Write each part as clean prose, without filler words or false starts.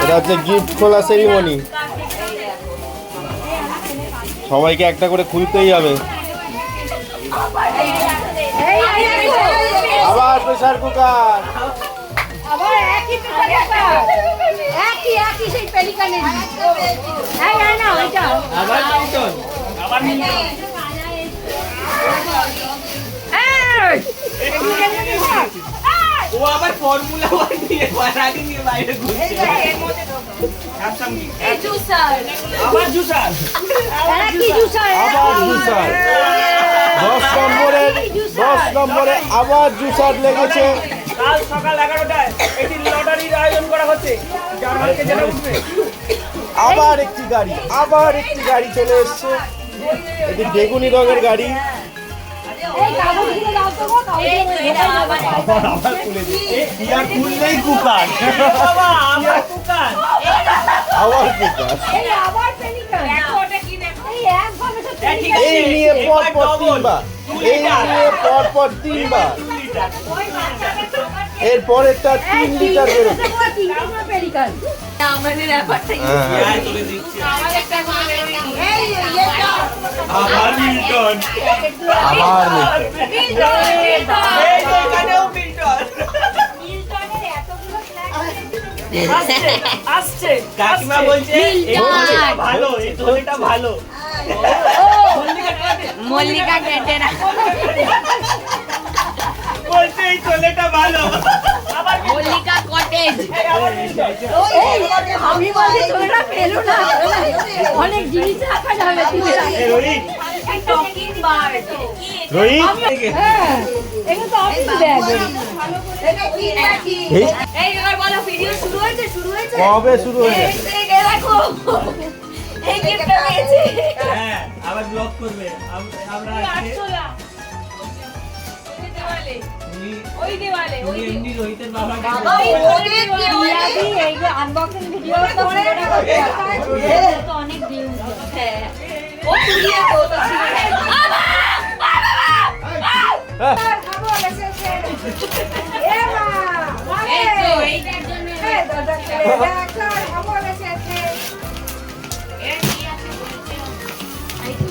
এটা হচ্ছে গিফট খোলা সেরিমনি। সবাইকে একটা করে খুলতেই হবে। আবার প্রেসার কুকার, আবার একই প্রেসার কুকার, একই সেই পেলিকানের। এই না ওইটা আবার মিল্টন, আবার মিল্টন। ও আবার ফর্মুলা 1 দিয়ে আগে নিয়ে বাইরে ঘুরছে। এই জুসার, আবার জুসার, একই জুসার, আবার জুসার। 10 নম্বরে আবার জুসার লেগেছে। কাল সকাল 11টায় এটি লটারির আয়োজন করা হচ্ছে। যার মালিকে যেটা উঠবে। আবার একটি গাড়ি চলে এসছে। এটি বেগুনি রঙের গাড়ি। এই কাগজগুলো দাও তো গো, কাগজগুলো আবার খুলে দিচ্ছে। ইয়ার খুললেই কুকার, বাবা আবার কুকার। আবার কুকার। এই আবার পেলিকান। দেখো ওটা কি দেখো, এই একভাবে তো পেলিকান। এই নিয়ে পরপর তিনবার, ওই বাচ্চাদের খাবার এরপরেরটা 3 লিটার বেরোবে। তিনটা পেলিকান। আমাদের ব্যাপারটা হ্যাঁ চলে দিচ্ছি। আমার একটা করে এই এটা আবার মিল্টন, আবার মিল্টন। এই যে এখানেও মিল্টন। মিল্টনের এতগুলো ফ্ল্যাগ আসছে আসছে। কাকিমা বলছে এই মিল্টন। ভালো, এই থলিটা ভালো। মল্লিকা কেটেরা বলছে এই থলিটা ভালো। আবার মল্লিকা কটেজ। আবার মিল্টন। আমি বলি তোরা পেলো না, অনেক জিনিস রাখা যাবে। এই রোহিত, টকিং বার রোহিত, হ্যাঁ এগুলো তো অফিস ব্যাগ। এই এই এবার বলো ভিডিও শুরু হয়েছে কবে শুরু হয়েছে? এই দেখো এই গিফটটা পেয়েছি। হ্যাঁ আবার ব্লগ করবে। আমরা আজকে ওই দেওয়ালে উনি এমনি রোহিতের বাবাকে এই যে আনবক্সিং ভিডিও তো পুরোটা করতে হবে। তো অনেক ভিউজ। হ্যাঁ ও পুরিয়ে তো ছিল। খাবো এসেছে এ মা এই তো এইটার জন্য এই দাদা ডাক্তার খাবো এসেছে। এর কি আছে বলতে এই তো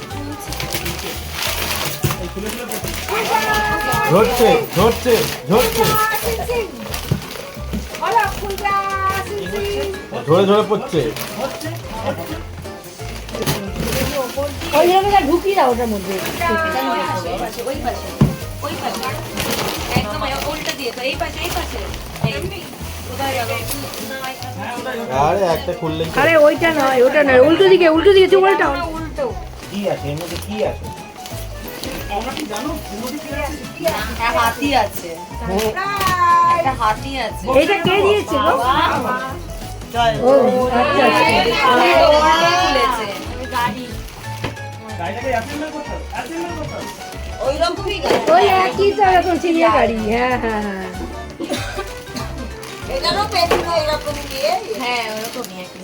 চলছে। ঝরছে। হলো খুলবা সিসি ঝরে পড়ছে। ওই জায়গাটা ঢুকিয়ে দাও ওটার মধ্যে। ওই পাশে একদম উল্টা দিয়ে তো এই পাশে কোথায় যাবে আরে একটা খুললেই তো। আরে ওইটা নয় উল্টো দিকে চোখটা উল্টো। কি আছে এর মধ্যে, কি আছে? হ্যাঁ হাতি আছে, একটা হাতি আছে। এইটা কে দিয়েছে গো? ও আচ্ছা খুলেছে গাড়ি গাড়িটাকে অ্যাসেম্বল করতে হবে, অ্যাসেম্বল করতে হবে। ওই রকমই গাড়ি। ওই একই তো এরকম চিনিয়ে গাড়ি। হ্যাঁ এটারও পেছনে এরকম দিয়ে হ্যাঁ ওরকমই একই।